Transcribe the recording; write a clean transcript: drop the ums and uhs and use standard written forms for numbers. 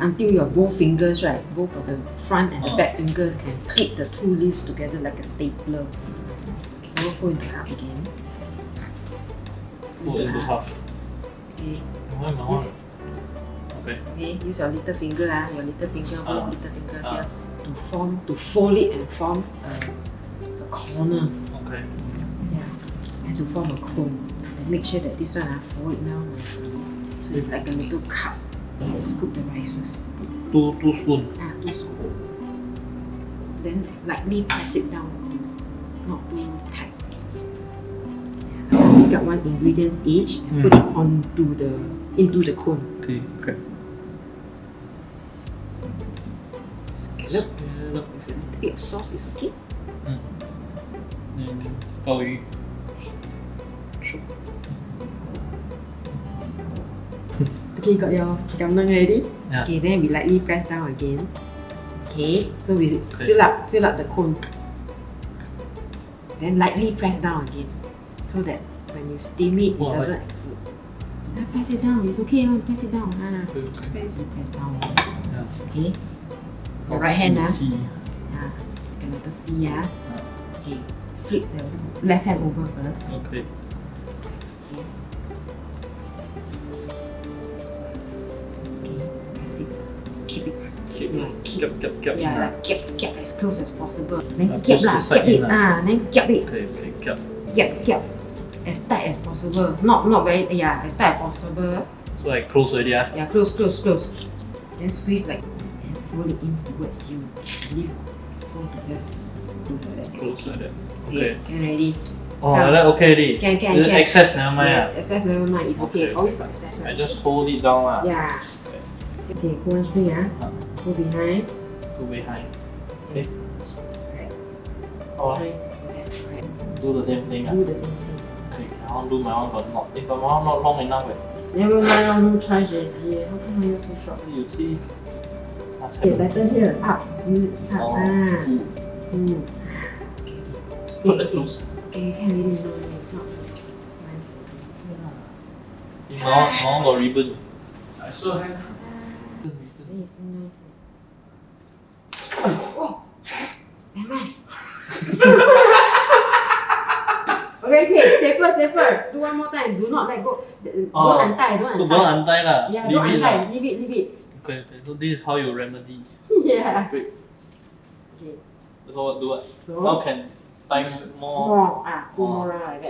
until your both fingers, right, both of the front and the back finger can clip the two leaves together like a stapler. So fold into half again. Fold into half. Okay. Okay. Okay, use your little finger, your little finger, both little finger here to fold it and form a corner. Okay. Yeah, and to form a cone. And make sure that this one fold it now nicely. So it's like a little cup. Let's cook the rice first. Two spoons. 2 spoons. Then lightly press it down, not too tight. Yeah. Pick up one ingredient each and put it into the cone. Okay. Okay. Scallop. With a little bit of sauce is okay. Oh, you. Okay, got your dumpling ready? Yeah. Okay, then we lightly press down again. Okay, so we fill up the cone. Then lightly press down again, so that when you steam it, it doesn't explode. Now press it down. It's okay. Press it down. Press down. Yeah. Okay. Your right hand C. Yeah. Another C. Okay. Flip the left hand over first. Okay. Keep it. Keep as close as possible. Then keep it. Then keep it. Okay. Keep. As tight as possible. Not very. As tight as possible. So I close already. Yeah, close. Then squeeze like and fold it in towards you. Leave fold to just close like that. Okay. Can ready. Oh, like that okay already. Can. Excess never mind. Yes, excess never mind. It's okay. Always got excess. I just hold it down. Yeah. Okay, go one string. Go behind. Go behind. Okay. Right. Oh. Right. Do the same thing. Do the same thing. Okay. I want to do my one got knot. If my one not long enough. Never mind, no choice already. How come you're so short? You see. Okay, better here. Up. Up. Put it loose. Okay, you can't really know it's not loose. It's nice. My one got ribbon. I still have. It's nice. Oh! Never mind. Okay, safer. Do one more time. Do not let go. Don't untie. So don't untie lah. Yeah, don't untie. Leave it. Okay. So this is how you remedy. Yeah. Great. Okay. So what do what? So now can time more. Two more like that.